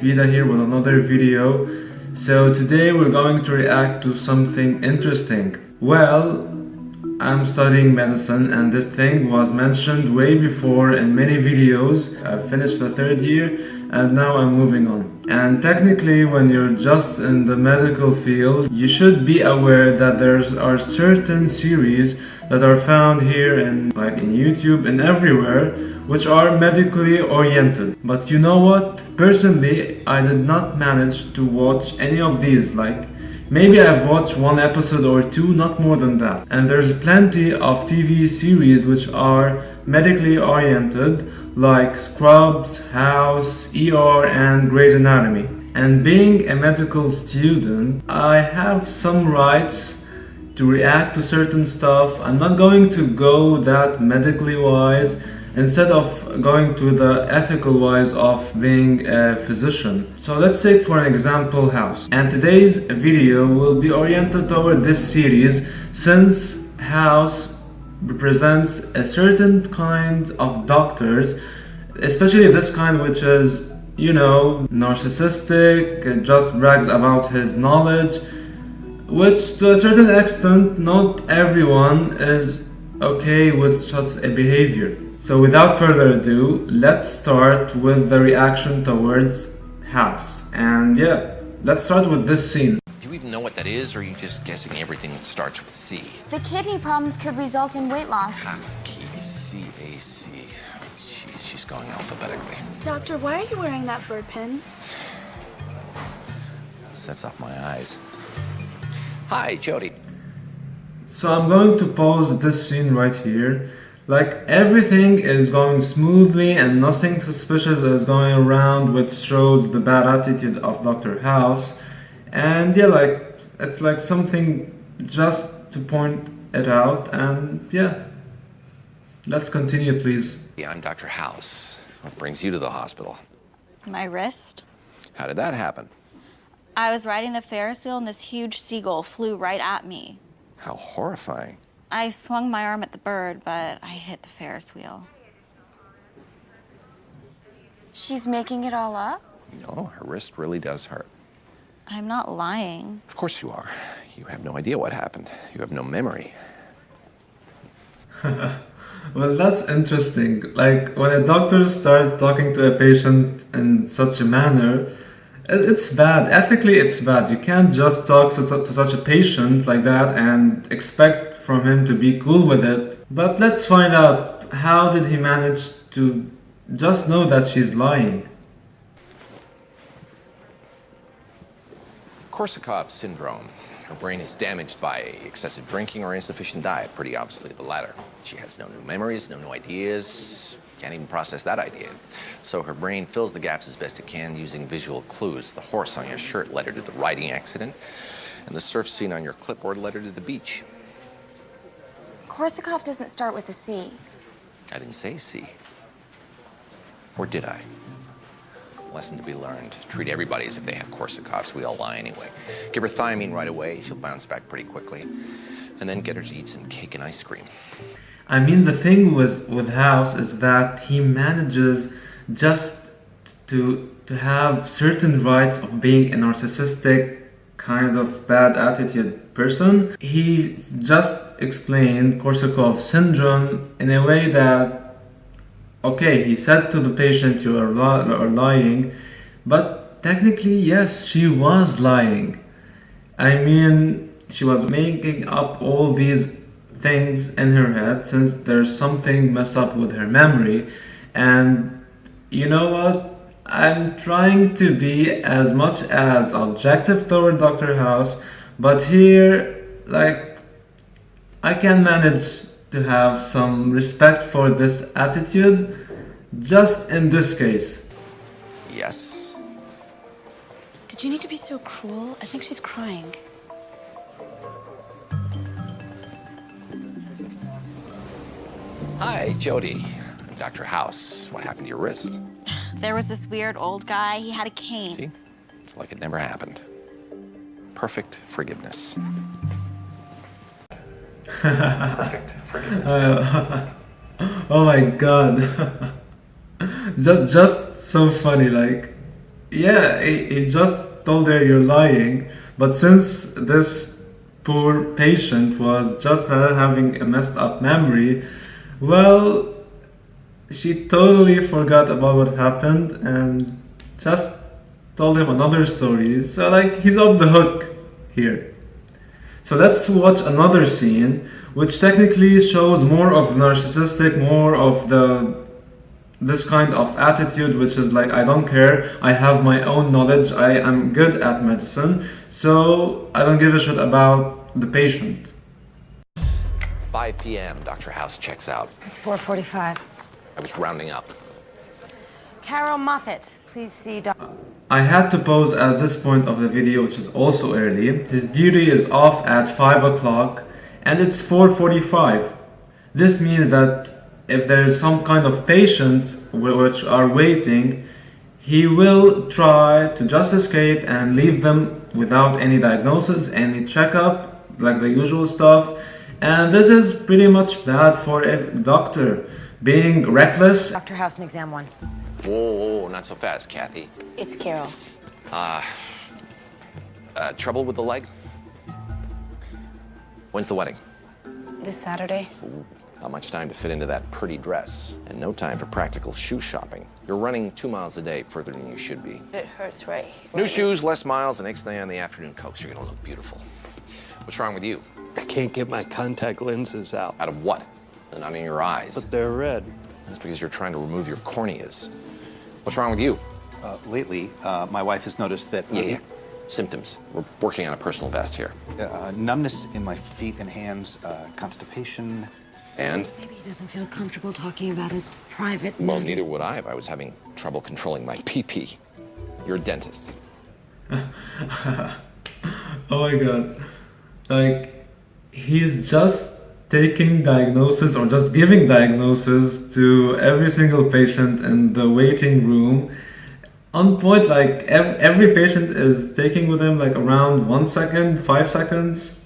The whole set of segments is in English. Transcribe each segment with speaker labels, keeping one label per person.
Speaker 1: Vida here with another video. So today we're going to react to something interesting. Well, I'm studying medicine and this thing was mentioned way before in many videos. I finished the third year and now I'm moving on. And technically when you're just in the medical field, you should be aware that there are certain series that are found here in YouTube and everywhere, which are medically oriented. But you know what? Personally, I did not manage to watch any of these. Maybe I've watched one episode or two, not more than that. And there's plenty of TV series which are medically oriented, like Scrubs, House, ER, and Grey's Anatomy. And being a medical student, I have some rights to react to certain stuff. I'm not going to go that medically wise, instead of going to the ethical wise of being a physician. So let's take for an example House. And today's video will be oriented toward this series, since House represents a certain kind of doctors, especially this kind which is, narcissistic, just brags about his knowledge, which to a certain extent not everyone is okay with such a behavior. So without further ado, let's start with the reaction towards House. And yeah, let's start with this scene.
Speaker 2: Do you even know what that is, or are you just guessing everything that starts with C?
Speaker 3: The kidney problems could result in weight loss.
Speaker 2: C-A-C. Jeez, she's going alphabetically.
Speaker 4: Doctor, why are you wearing that bird pin?
Speaker 2: Sets off my eyes. Hi, Jody.
Speaker 1: So I'm going to pause this scene right here. Everything is going smoothly and nothing suspicious is going around, which shows the bad attitude of Dr. House. And yeah, it's like something just to point it out. And yeah, let's continue, please.
Speaker 2: Yeah, I'm Dr. House. What brings you to the hospital?
Speaker 5: My wrist.
Speaker 2: How did that happen?
Speaker 5: I was riding the Ferris wheel and this huge seagull flew right at me.
Speaker 2: How horrifying.
Speaker 5: I swung my arm at the bird, but I hit the Ferris wheel.
Speaker 3: She's making it all up?
Speaker 2: No, her wrist really does hurt.
Speaker 5: I'm not lying.
Speaker 2: Of course you are. You have no idea what happened. You have no memory.
Speaker 1: Well, that's interesting. When a doctor starts talking to a patient in such a manner, it's bad. Ethically, it's bad. You can't just talk to such a patient like that and expect from him to be cool with it. But let's find out, how did he manage to just know that she's lying?
Speaker 2: Korsakoff syndrome. Her brain is damaged by excessive drinking or insufficient diet, pretty obviously the latter. She has no new memories, no new ideas, can't even process that idea. So her brain fills the gaps as best it can using visual clues. The horse on your shirt led her to the riding accident, and the surf scene on your clipboard led her to the beach.
Speaker 3: Korsakoff doesn't start with a C.
Speaker 2: I didn't say C. Or did I? Lesson to be learned. Treat everybody as if they have Korsakoffs. We all lie anyway. Give her thiamine right away. She'll bounce back pretty quickly. And then get her to eat some cake and ice cream.
Speaker 1: I mean, the thing with House is that he manages just to have certain rights of being a narcissistic kind of bad attitude person. He just explained Korsakoff syndrome in a way that, okay, he said to the patient, you are lying, but technically, yes, she was lying. I mean, she was making up all these things in her head, since there's something messed up with her memory. And you know what? I'm trying to be as much as objective toward Dr. House, but here, I can manage to have some respect for this attitude, just in this case.
Speaker 2: Yes.
Speaker 4: Did you need to be so cruel? I think she's crying.
Speaker 2: Hi, Jody. I'm Dr. House. What happened to your wrist?
Speaker 5: There was this weird old guy. He had a cane.
Speaker 2: See? It's like it never happened. Perfect forgiveness. Perfect forgiveness.
Speaker 1: Oh my god. just so funny. yeah, he just told her you're lying. But since this poor patient was just having a messed up memory, well, she totally forgot about what happened and just told him another story. So like he's off the hook here. So let's watch another scene which technically shows more of narcissistic, more of this kind of attitude, which is like, I don't care, I have my own knowledge, I am good at medicine, so I don't give a shit about the patient.
Speaker 2: 5 p.m., Dr. House checks out.
Speaker 6: It's 4:45.
Speaker 2: I was rounding up.
Speaker 6: Carol Moffat, please see
Speaker 1: I had to pause at this point of the video, which is also early. His duty is off at 5 o'clock and it's 4:45. This means that if there's some kind of patients which are waiting, he will try to just escape and leave them without any diagnosis, any checkup, like the usual stuff. And this is pretty much bad for a doctor. Being reckless.
Speaker 6: Dr. House in exam 1.
Speaker 2: Whoa, not so fast, Kathy.
Speaker 4: It's Carol.
Speaker 2: Trouble with the leg? When's the wedding?
Speaker 4: This Saturday.
Speaker 2: Not much time to fit into that pretty dress, and no time for practical shoe shopping. You're running 2 miles a day further than you should be.
Speaker 4: It hurts, right?
Speaker 2: New shoes, less miles, and next day on the afternoon Cokes, you're gonna look beautiful. What's wrong with you?
Speaker 7: I can't get my contact lenses out.
Speaker 2: Out of what? They're not in your eyes.
Speaker 7: But they're red.
Speaker 2: That's because you're trying to remove your corneas. What's wrong with you?
Speaker 8: Lately, my wife has noticed that
Speaker 2: Yeah. Symptoms. We're working on a personal best here.
Speaker 8: numbness in my feet and hands, constipation.
Speaker 2: And?
Speaker 6: Maybe he doesn't feel comfortable talking about his private
Speaker 2: Well,
Speaker 6: matters.
Speaker 2: neither would I if I was having trouble controlling my pee-pee. You're a dentist.
Speaker 1: Oh my god. Like, he's just taking diagnosis or just giving diagnosis to every single patient in the waiting room. On point, like every patient is taking with him like around 1 second, 5 seconds,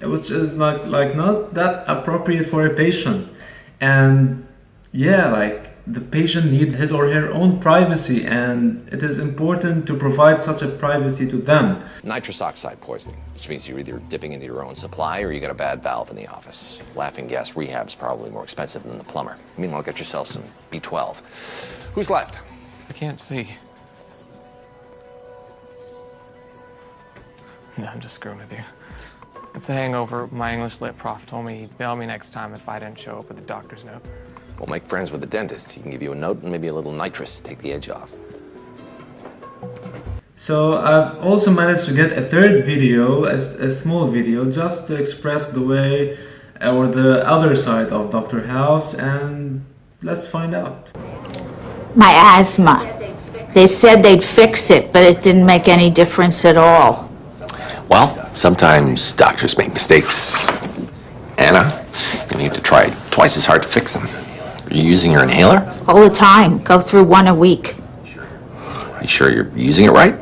Speaker 1: which is like not that appropriate for a patient. And yeah, like the patient needs his or her own privacy, and it is important to provide such a privacy to them.
Speaker 2: Nitrous oxide poisoning, which means you're either dipping into your own supply or you got a bad valve in the office. Laughing gas rehab's probably more expensive than the plumber. Meanwhile, get yourself some B12. Who's left?
Speaker 9: I can't see. No, I'm just screwing with you. It's a hangover. My English lit prof told me he'd bail me next time if I didn't show up with the doctor's note.
Speaker 2: Well, make friends with the dentist. He can give you a note and maybe a little nitrous to take the edge off.
Speaker 1: So I've also managed to get a third video, a small video, just to express the way or the other side of Dr. House, and let's find out.
Speaker 10: My asthma. They said they'd fix it, but it didn't make any difference at all.
Speaker 2: Well, sometimes doctors make mistakes. Anna, you need to try twice as hard to fix them. Are you using your inhaler?
Speaker 10: All the time. Go through one a week.
Speaker 2: Are you sure you're using it right?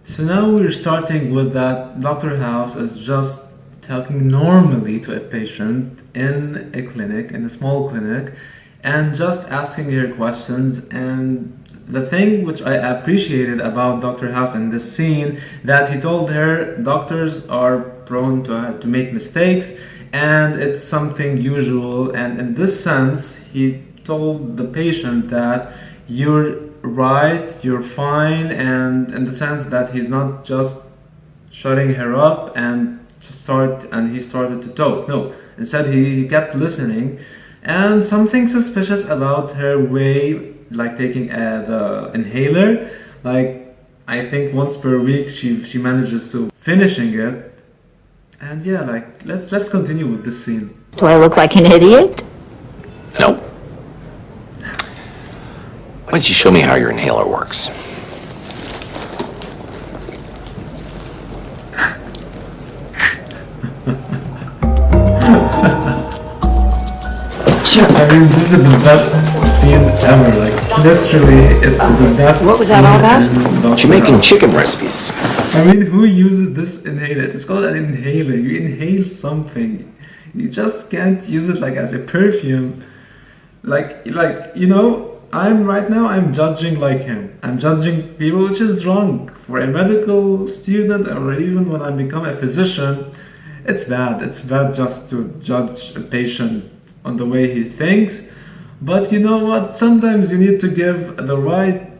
Speaker 1: So now we're starting with that Dr. House is just talking normally to a patient in a clinic, in a small clinic, and just asking her questions. And the thing which I appreciated about Dr. House in this scene, that he told her doctors are prone to make mistakes, and it's something usual. And in this sense, he told the patient that you're right, you're fine, and in the sense that he's not just shutting her up and he started to talk. No, instead he kept listening, and something suspicious about her way, like taking the inhaler. Like I think once per week she manages to finishing it. And yeah, like let's continue with this scene.
Speaker 10: Do I look like an idiot?
Speaker 2: No. Why don't you show me how your inhaler works?
Speaker 1: I mean, this is the best scene ever. Like literally, it's the best.
Speaker 6: What was that all about?
Speaker 2: You're making chicken recipes.
Speaker 1: I mean, who uses this inhaler? It's called an inhaler. You inhale something. You just can't use it like as a perfume. Like you know, I'm judging like him. I'm judging people, which is wrong. For a medical student, or even when I become a physician, it's bad. It's bad just to judge a patient on the way he thinks. But you know what? Sometimes you need to give the right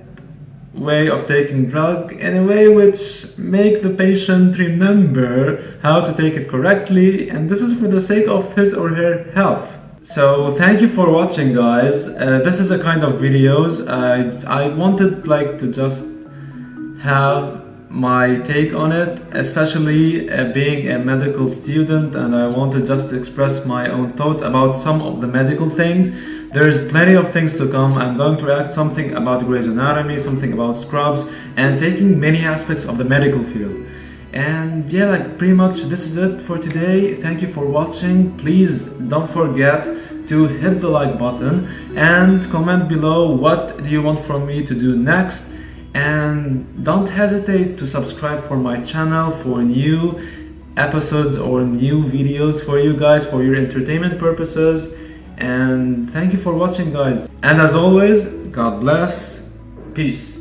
Speaker 1: way of taking drug in a way which make the patient remember how to take it correctly, and this is for the sake of his or her health. So thank you for watching, guys. This is a kind of videos I wanted like to just have my take on it, especially being a medical student, and I wanted just to express my own thoughts about some of the medical things. There's plenty of things to come. I'm going to react something about Grey's Anatomy, something about Scrubs, and taking many aspects of the medical field. And yeah, like pretty much this is it for today. Thank you for watching. Please don't forget to hit the like button and comment below what do you want from me to do next. And don't hesitate to subscribe for my channel for new episodes or new videos for you guys, for your entertainment purposes. And thank you for watching, guys. And as always, God bless. Peace.